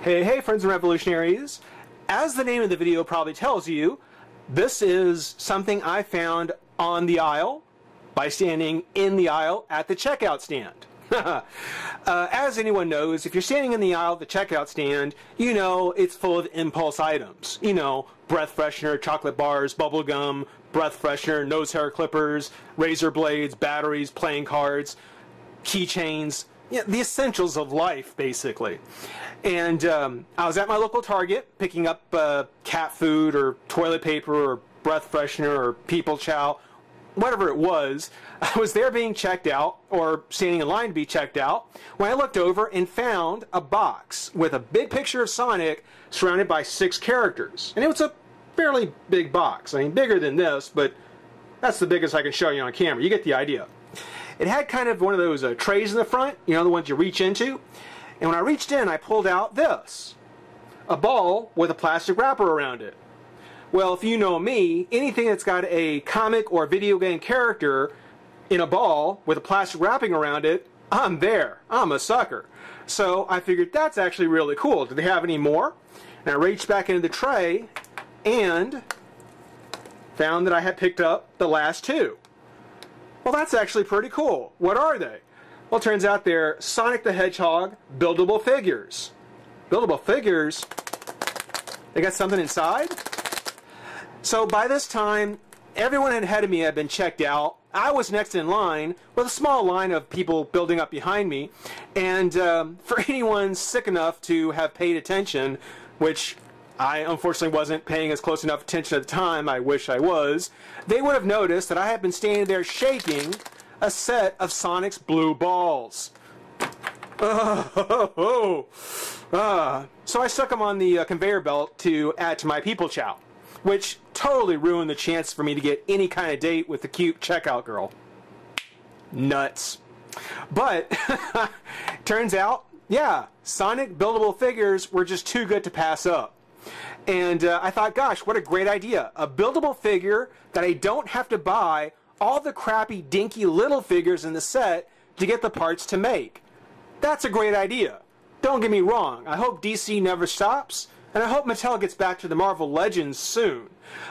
Hey friends and revolutionaries. As the name of the video probably tells you, this is something I found on the aisle by standing in the aisle at the checkout stand. As anyone knows, if you're standing in the aisle at the checkout stand, you know it's full of impulse items. You know, breath freshener, chocolate bars, bubble gum, breath freshener, nose hair clippers, razor blades, batteries, playing cards, keychains. Yeah, the essentials of life, basically. And I was at my local Target picking up cat food or toilet paper or breath freshener or people chow, whatever it was. I was there being checked out or standing in line to be checked out when I looked over and found a box with a big picture of Sonic surrounded by 6 characters. And it was a fairly big box. I mean, bigger than this, but that's the biggest I can show you on camera. You get the idea. It had kind of one of those trays in the front, you know, the ones you reach into. And when I reached in, I pulled out this. A ball with a plastic wrapper around it. Well, if you know me, anything that's got a comic or video game character in a ball with a plastic wrapping around it, I'm there. I'm a sucker. So I figured that's actually really cool. Do they have any more? And I reached back into the tray and found that I had picked up the last 2. Well, that's actually pretty cool. What are they? Well, it turns out they're Sonic the Hedgehog buildable figures. Buildable figures? They got something inside? So by this time, everyone ahead of me had been checked out. I was next in line with a small line of people building up behind me. And for anyone sick enough to have paid attention, which I unfortunately wasn't paying as close enough attention at the time, I wish I was, they would have noticed that I had been standing there shaking a set of Sonic's blue balls. So I stuck them on the conveyor belt to add to my people chow, which totally ruined the chance for me to get any kind of date with the cute checkout girl. Nuts. But turns out, yeah, Sonic buildable figures were just too good to pass up. And I thought, gosh, what a great idea. A buildable figure that I don't have to buy all the crappy, dinky little figures in the set to get the parts to make. That's a great idea. Don't get me wrong. I hope DC never stops, and I hope Mattel gets back to the Marvel Legends soon.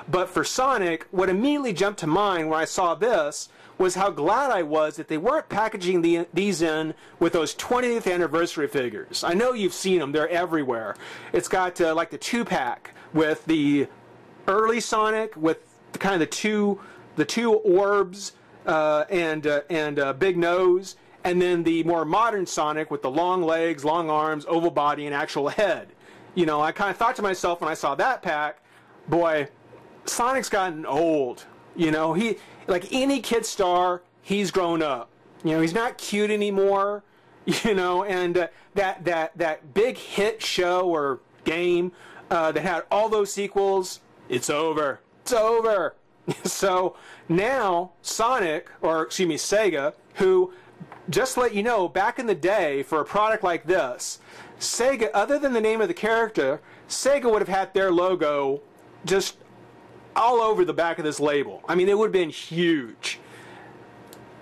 But for Sonic, what immediately jumped to mind when I saw this was how glad I was that they weren't packaging these in with those 20th anniversary figures. I know you've seen them. They're everywhere. It's got like the 2-pack with the early Sonic with kind of the two orbs and big nose, and then the more modern Sonic with the long legs, long arms, oval body, and actual head. You know, I kind of thought to myself when I saw that pack, boy, Sonic's gotten old. You know, he, like any kid star, he's grown up. You know, he's not cute anymore. You know, and that big hit show or game that had all those sequels, it's over. It's over. So now Sonic, or excuse me, Sega, who, just to let you know, back in the day for a product like this, Sega, other than the name of the character, Sega would have had their logo just all over the back of this label. I mean, it would have been huge.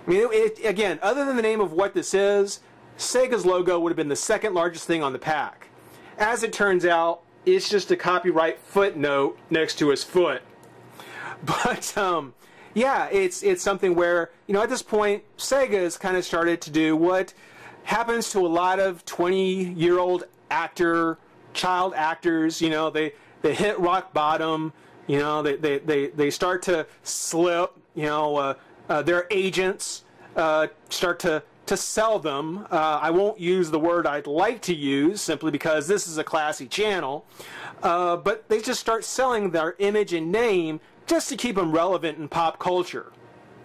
I mean, again, other than the name of what this is, Sega's logo would have been the second largest thing on the pack. As it turns out, it's just a copyright footnote next to his foot. But yeah, it's something where, you know, at this point, Sega has kind of started to do what happens to a lot of 20-year-old child actors. You know, they hit rock bottom. You know, they start to slip. You know, their agents start to sell them. I won't use the word I'd like to use simply because this is a classy channel. But they just start selling their image and name just to keep them relevant in pop culture.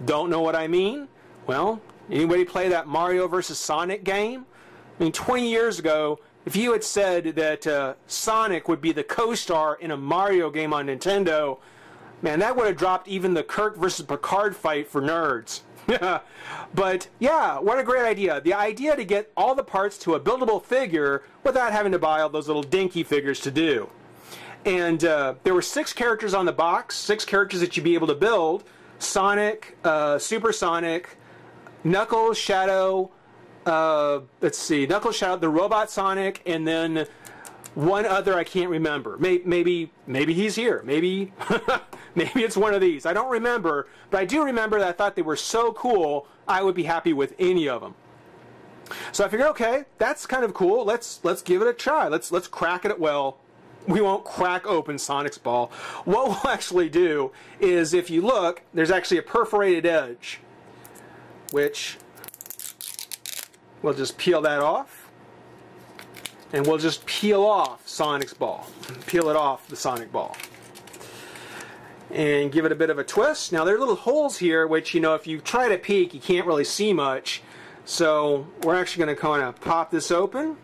Don't know what I mean? Well, anybody play that Mario vs. Sonic game? I mean, 20 years ago, if you had said that Sonic would be the co-star in a Mario game on Nintendo, man, that would have dropped even the Kirk versus Picard fight for nerds. But yeah, what a great idea. The idea to get all the parts to a buildable figure without having to buy all those little dinky figures to do. And there were 6 characters on the box, 6 characters that you'd be able to build. Sonic, Super Sonic, Knuckles, Shadow, let's see, Knuckles, Shadow, the Robot Sonic, and then One other I can't remember. Maybe he's here. Maybe maybe it's one of these. I don't remember, but I do remember that I thought they were so cool I would be happy with any of them. So I figured, okay, that's kind of cool. Let's give it a try. Let's crack it. Well, we won't crack open Sonic's ball. What we'll actually do is, if you look, there's actually a perforated edge, which we'll just peel that off. And we'll just peel off Sonic's ball. Peel it off the Sonic ball. And give it a bit of a twist. Now there are little holes here, which, you know, if you try to peek, you can't really see much. So we're actually going to kind of pop this open.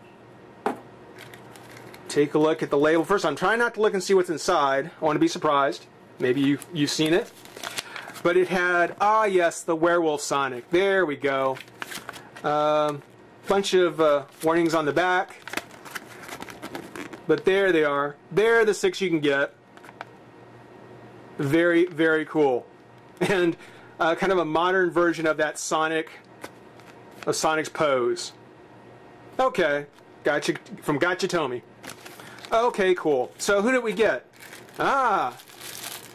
Take a look at the label. First, I'm trying not to look and see what's inside. I want to be surprised. Maybe you've seen it. But it had, yes, the Werewolf Sonic. There we go. Bunch of warnings on the back. But there they are. They're the 6 you can get. Very, very cool. And kind of a modern version of that Sonic's pose. Okay. Gotcha. From Gotcha Tommy. Okay, cool. So who did we get?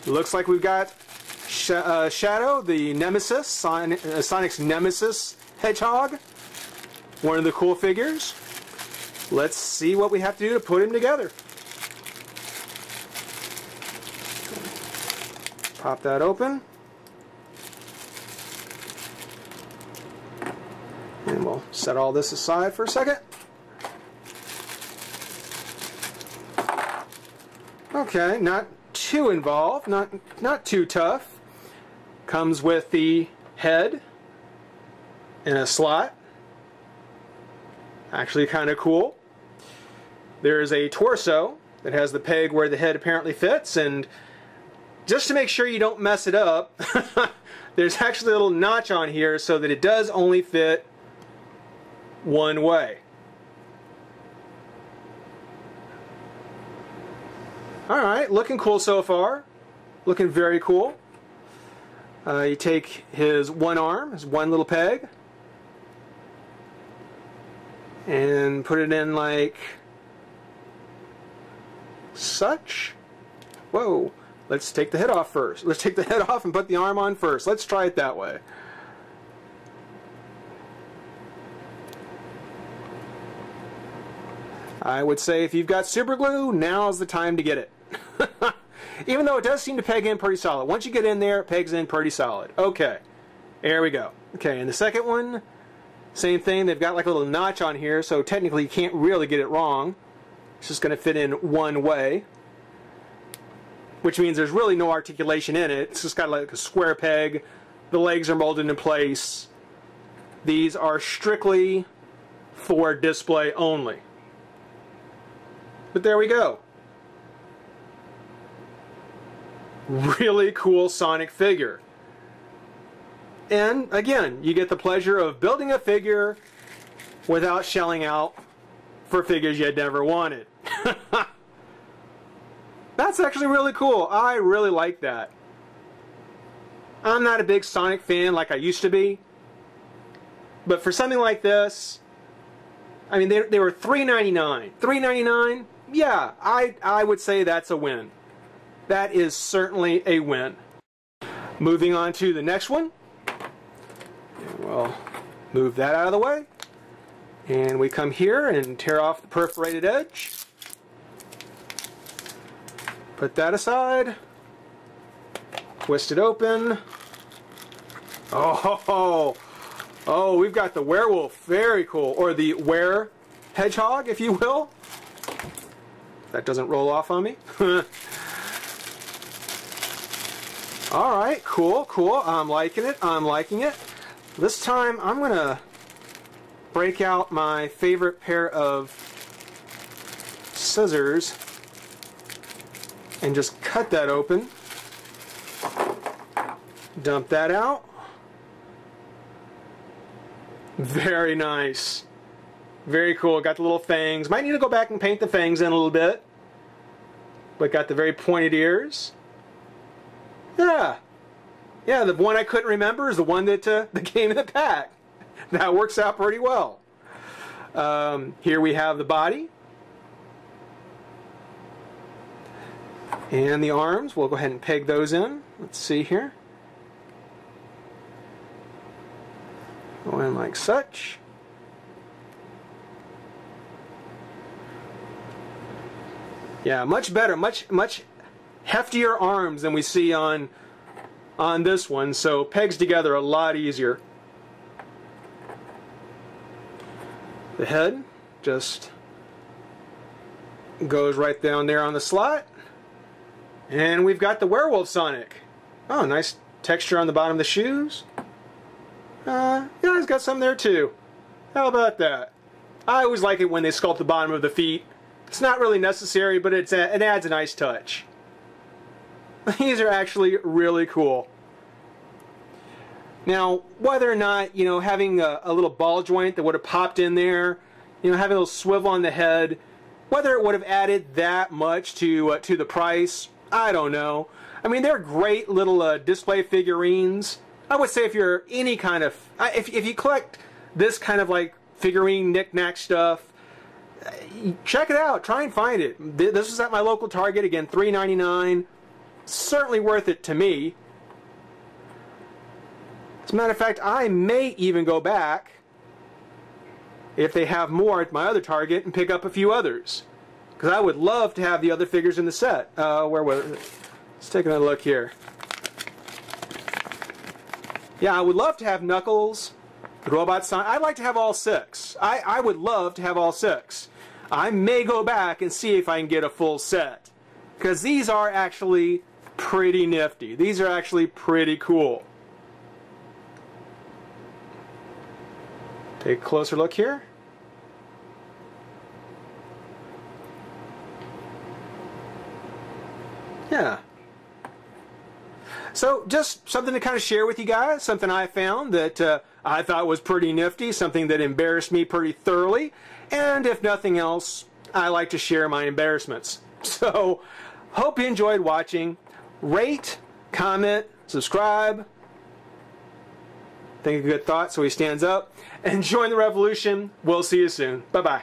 Looks like we've got Shadow, the Nemesis, Sonic's Nemesis Hedgehog. One of the cool figures. Let's see what we have to do to put him together. Pop that open. And we'll set all this aside for a second. Okay, not too involved, not too tough. Comes with the head in a slot. Actually kind of cool. There's a torso that has the peg where the head apparently fits, and just to make sure you don't mess it up, there's actually a little notch on here so that it does only fit one way. Alright, looking cool so far. Looking very cool. You take his one arm, his one little peg, and put it in like such. Whoa. Let's take the head off first. Let's take the head off and put the arm on first. Let's try it that way. I would say if you've got super glue, now's the time to get it. Even though it does seem to peg in pretty solid. Once you get in there, it pegs in pretty solid. Okay. There we go. Okay, and the second one, same thing. They've got like a little notch on here, so technically you can't really get it wrong. It's just going to fit in one way, which means there's really no articulation in it. It's just got like a square peg. The legs are molded in place. These are strictly for display only. But there we go. Really cool Sonic figure. And again, you get the pleasure of building a figure without shelling out for figures you'd never wanted. That's actually really cool. I really like that. I'm not a big Sonic fan like I used to be. But for something like this, I mean, they were $3.99. $3.99? Yeah, I would say that's a win. That is certainly a win. Moving on to the next one. And we'll move that out of the way. And we come here and tear off the perforated edge. Put that aside. Twist it open. Oh, we've got the Werewolf. Very cool. Or the Hedgehog, if you will. That doesn't roll off on me. Alright, cool, cool. I'm liking it. I'm liking it. This time I'm going to break out my favorite pair of scissors and just cut that open. Dump that out. Very nice. Very cool. Got the little fangs. Might need to go back and paint the fangs in a little bit. But got the very pointed ears. Yeah. Yeah, the one I couldn't remember is the one that came in the pack. That works out pretty well. Here we have the body. And the arms, we'll go ahead and peg those in. Let's see here. Go in like such. Yeah, much better, much heftier arms than we see on this one, so pegs together a lot easier. The head just goes right down there on the slot. And we've got the Werewolf Sonic. Oh, nice texture on the bottom of the shoes. Yeah, it's got some there too. How about that? I always like it when they sculpt the bottom of the feet. It's not really necessary, but it adds a nice touch. These are actually really cool. Now, whether or not, you know, having a little ball joint that would have popped in there, you know, having a little swivel on the head, whether it would have added that much to the price, I don't know. I mean, they're great little display figurines. I would say if you're any kind of, if you collect this kind of like figurine knick-knack stuff, check it out. Try and find it. This was at my local Target. Again, $3.99. Certainly worth it to me. As a matter of fact, I may even go back, if they have more at my other Target, and pick up a few others. Because I would love to have the other figures in the set. Where was it? Let's take another look here. Yeah, I would love to have Knuckles, the Robot Sonic. I'd like to have all 6. I would love to have all 6. I may go back and see if I can get a full set. Because these are actually pretty nifty. These are actually pretty cool. Take a closer look here. Yeah. So just something to kind of share with you guys, something I found that I thought was pretty nifty, something that embarrassed me pretty thoroughly, and if nothing else, I like to share my embarrassments. So, hope you enjoyed watching. Rate, comment, subscribe. Think a good thought so he stands up. And join the revolution. We'll see you soon. Bye-bye.